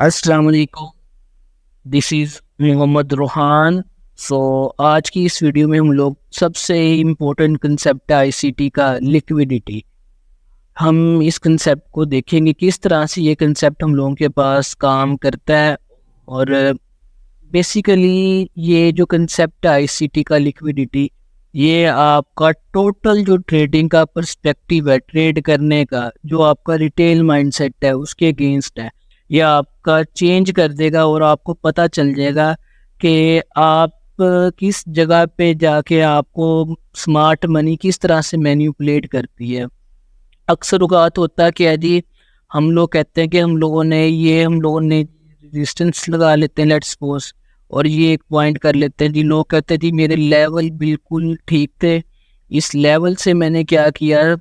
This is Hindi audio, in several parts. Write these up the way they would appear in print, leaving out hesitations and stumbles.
अस्सलाम वालेकुम। This is Mohammad Rohan. So आज की इस वीडियो में हम लोग सबसे इम्पोर्टेंट कंसेप्ट है आईसीटी का, लिक्विडिटी। हम इस कंसेप्ट को देखेंगे किस तरह से ये कंसेप्ट हम लोगों के पास काम करता है। और बेसिकली ये जो कंसेप्ट है आईसीटी का, लिक्विडिटी, ये आपका टोटल जो ट्रेडिंग का पर्सपेक्टिव है, ट्रेड करने का जो आपका रिटेल माइंडसेट है उसके अगेंस्ट है। ये आपका चेंज कर देगा और आपको पता चल जाएगा कि आप किस जगह पे जाके आपको स्मार्ट मनी किस तरह से मैनिपुलेट करती है। अक्सर औकात होता है कि जी हम लोग कहते हैं कि हम लोगों ने रेजिस्टेंस लगा लेते हैं, लेट्स सपोज, और ये एक पॉइंट कर लेते हैं जी। लोग कहते हैं जी मेरे लेवल बिल्कुल ठीक थे, इस लेवल से मैंने क्या किया,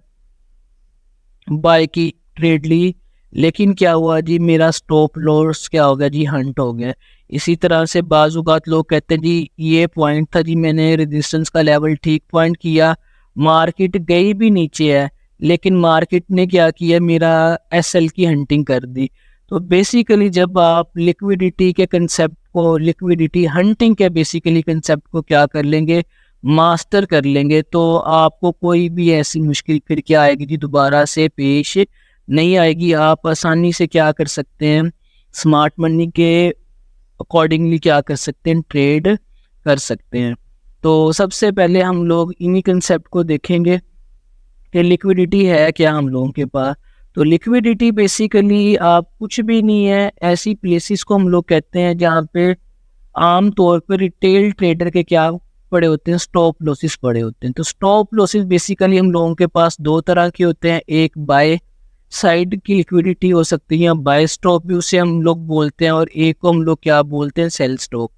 बाय की, ट्रेड ली, लेकिन क्या हुआ जी, मेरा स्टॉप लॉस क्या हो गया जी, हंट हो गया। इसी तरह से बाज़ औक़ात लोग कहते हैं जी ये पॉइंट था जी, मैंने रेजिस्टेंस का लेवल ठीक पॉइंट किया, मार्केट गई भी नीचे है, लेकिन मार्केट ने क्या किया, मेरा एसएल की हंटिंग कर दी। तो बेसिकली जब आप लिक्विडिटी के कंसेप्ट को, लिक्विडिटी हंटिंग के बेसिकली कंसेप्ट को क्या कर लेंगे, मास्टर कर लेंगे, तो आपको कोई भी ऐसी मुश्किल फिर क्या आएगी जी, दोबारा से पेश नहीं आएगी। आप आसानी से क्या कर सकते हैं, स्मार्ट मनी के अकॉर्डिंगली क्या कर सकते हैं, ट्रेड कर सकते हैं। तो सबसे पहले हम लोग इन्हीं कंसेप्ट को देखेंगे कि लिक्विडिटी है क्या हम लोगों के पास। तो लिक्विडिटी बेसिकली आप कुछ भी नहीं है, ऐसी प्लेसेस को हम लोग कहते हैं जहाँ पे आम तौर पर रिटेल ट्रेडर के क्या पड़े होते हैं, स्टॉप लॉसेस पड़े होते हैं। तो स्टॉप लॉसेस बेसिकली हम लोगों के पास दो तरह के होते हैं, एक बाय साइड की लिक्विडिटी हो सकती है, बाय स्टॉप भी उसे हम लोग बोलते हैं, और एक को हम लोग क्या बोलते हैं, सेल स्टॉप।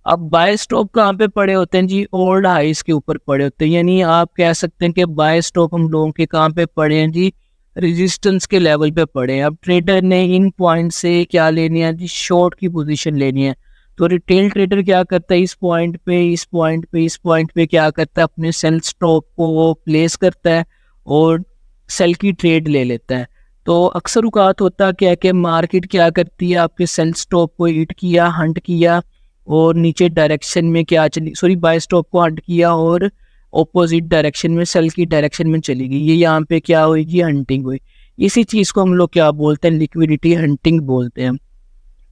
अब बाय स्टॉप कहाँ पे पड़े होते हैं जी, ओल्ड हाइस के ऊपर पड़े होते हैं। यानी आप कह सकते हैं कि बाय स्टॉप हम लोगों के कहाँ पे पड़े हैं जी, रेजिस्टेंस के लेवल पे पड़े हैं। अब ट्रेडर ने इन पॉइंट से क्या लेनी है जी, शॉर्ट की पोजीशन लेनी है। तो रिटेल ट्रेडर क्या करता है, इस पॉइंट पे, इस पॉइंट पे, इस पॉइंट पे क्या करता है, अपने सेल स्टॉप को वो प्लेस करता है और सेल की ट्रेड ले लेता है। तो अक्सर औकात होता क्या है कि मार्केट क्या करती है, आपके सेल स्टॉप को हिट किया, हंट किया, और नीचे डायरेक्शन में क्या चली, सॉरी, बाय स्टॉप को हंट किया और ऑपोजिट डायरेक्शन में, सेल की डायरेक्शन में चली गई। ये यहाँ पे क्या हुई जी, हंटिंग हुई। इसी चीज़ को हम लोग क्या बोलते हैं, लिक्विडिटी हंटिंग बोलते हैं।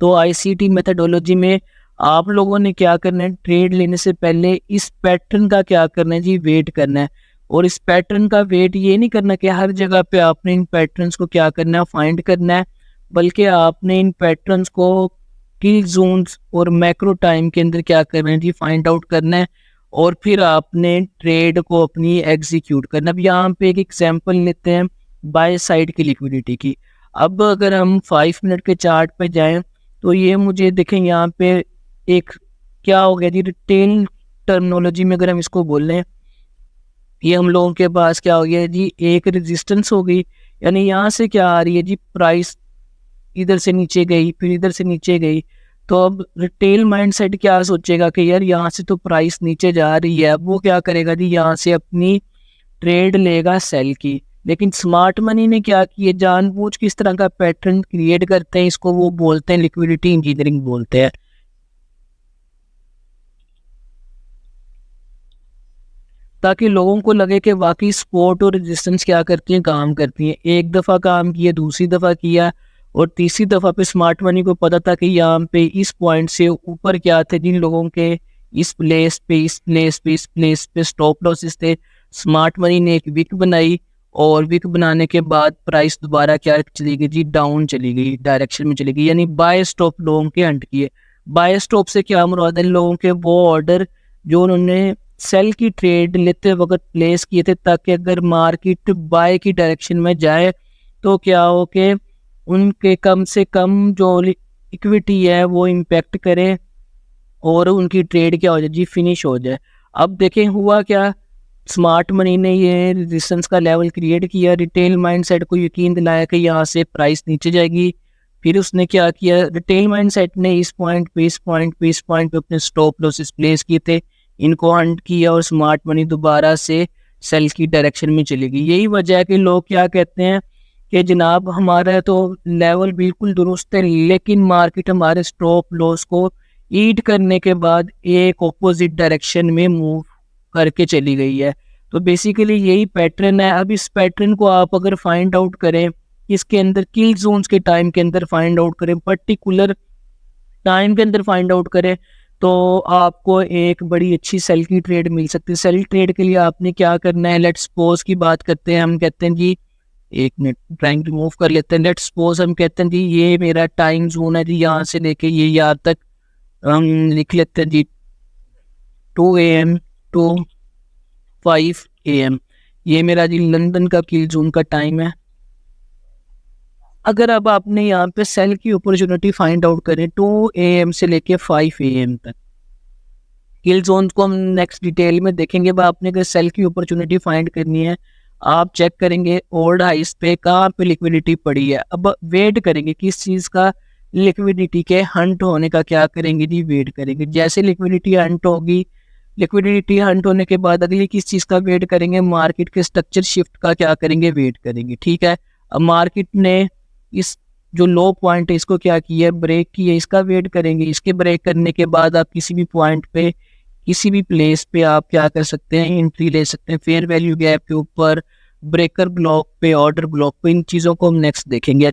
तो आईसीटी मेथडोलॉजी में आप लोगों ने क्या करना है, ट्रेड लेने से पहले इस पैटर्न का क्या करना है जी, वेट करना है। और इस पैटर्न का वेट ये नहीं करना कि हर जगह पे आपने इन पैटर्न्स को क्या करना है, फाइंड करना है, बल्कि आपने इन पैटर्न्स को किल जोन्स और मैक्रो टाइम के अंदर क्या करना है जी, फाइंड आउट करना है, और फिर आपने ट्रेड को अपनी एग्जीक्यूट करना। अब यहाँ पे एक एग्जांपल लेते हैं बाय साइड की लिक्विडिटी की। अब अगर हम 5 मिनट के चार्ट पे जाएं तो ये मुझे देखें, यहाँ पे एक क्या हो गया जी, रिटेल टर्मिनोलॉजी में अगर हम इसको बोल रहे हैं, ये हम लोगों के पास क्या हो गया जी, एक रेजिस्टेंस हो गई। यानी यहाँ से क्या आ रही है जी, प्राइस इधर से नीचे गई, फिर इधर से नीचे गई। तो अब रिटेल माइंडसेट क्या सोचेगा कि यार यहाँ से तो प्राइस नीचे जा रही है, अब वो क्या करेगा जी, यहाँ से अपनी ट्रेड लेगा सेल की। लेकिन स्मार्ट मनी ने क्या किया, जानबूझ किस तरह का पैटर्न क्रिएट करते हैं, इसको वो बोलते हैं लिक्विडिटी इंजीनियरिंग बोलते हैं। ताकि लोगों को लगे कि वाकई सपोर्ट और रेजिस्टेंस क्या करती हैं, काम करती हैं। एक दफ़ा काम किया, दूसरी दफ़ा किया, और तीसरी दफ़ा पे स्मार्ट मनी को पता था कि यहाँ पे इस पॉइंट से ऊपर क्या थे, जिन लोगों के इस प्लेस पे, इस प्लेस पे, इस प्लेस पे स्टॉप लॉसेस थे। स्मार्ट मनी ने एक विक बनाई, और विक बनाने के बाद प्राइस दोबारा क्या चली गई जी, डाउन चली गई, डायरेक्शन में चली गई। यानी बाय स्टॉप लोगों के हंट किए। बाय स्टॉप से क्या मुराद है, लोगों के वो ऑर्डर जो उन्होंने सेल की ट्रेड लेते वक्त प्लेस किए थे, ताकि अगर मार्केट बाय की डायरेक्शन में जाए तो क्या हो कि उनके कम से कम जो इक्विटी है वो इम्पेक्ट करे, और उनकी ट्रेड क्या हो जाए जी, फिनिश हो जाए। अब देखें हुआ क्या, स्मार्ट मनी ने ये रेजिस्टेंस का लेवल क्रिएट किया, रिटेल माइंडसेट को यकीन दिलाया कि यहाँ से प्राइस नीचे जाएगी। फिर उसने क्या किया, रिटेल माइंडसेट ने इस पॉइंट पे, इस पॉइंट पे, इस पॉइंट पे अपने स्टॉप लॉसेस प्लेस किए थे, इनको हंट किया, और स्मार्ट मनी दोबारा से सेल की डायरेक्शन में चली गई। यही वजह है कि लोग क्या कहते हैं कि जनाब हमारा तो लेवल बिल्कुल दुरुस्त है, लेकिन मार्केट हमारे स्टॉप लॉस को ईट करने के बाद एक ऑपोजिट डायरेक्शन में मूव करके चली गई है। तो बेसिकली यही पैटर्न है। अब इस पैटर्न को आप अगर फाइंड आउट करें, इसके अंदर किल जोन्स के टाइम के अंदर फाइंड आउट करें, पर्टिकुलर टाइम के अंदर फाइंड आउट करें, तो आपको एक बड़ी अच्छी सेल की ट्रेड मिल सकती है। सेल ट्रेड के लिए आपने क्या करना है, लेट्स सपोज की बात करते हैं, हम कहते हैं जी, एक मिनट ड्राइंग रिमूव कर लेते हैं। लेट्स सपोज हम कहते हैं जी ये मेरा टाइम जोन है जी, यहाँ से लेके ये यहाँ तक हम लिख लेते हैं जी 2 AM टू 5 AM। ये मेरा जी लंदन का किल जोन का टाइम है। अगर अब आपने यहाँ पे सेल की अपॉर्चुनिटी फाइंड आउट करें 2 AM से लेके 5 AM तक, किल जोन को हम नेक्स्ट डिटेल में देखेंगे। अब आपने अगर सेल की अपॉर्चुनिटी फाइंड करनी है, आप चेक करेंगे ओल्ड हाइस पे कहाँ पे लिक्विडिटी पड़ी है। अब वेट करेंगे किस चीज़ का, लिक्विडिटी के हंट होने का क्या करेंगे जी, वेट करेंगे। जैसे लिक्विडिटी हंट होगी, लिक्विडिटी हंट होने के बाद अगली किस चीज़ का वेट करेंगे, मार्केट के स्ट्रक्चर शिफ्ट का क्या करेंगे, वेट करेंगे। ठीक है, अब मार्केट ने इस जो लो पॉइंट है इसको क्या किया है, ब्रेक किया, इसका वेट करेंगे। इसके ब्रेक करने के बाद आप किसी भी पॉइंट पे, किसी भी प्लेस पे आप क्या कर सकते हैं, एंट्री ले सकते हैं, फेयर वैल्यू गैप के ऊपर, ब्रेकर ब्लॉक पे, ऑर्डर ब्लॉक पे। इन चीज़ों को हम नेक्स्ट देखेंगे।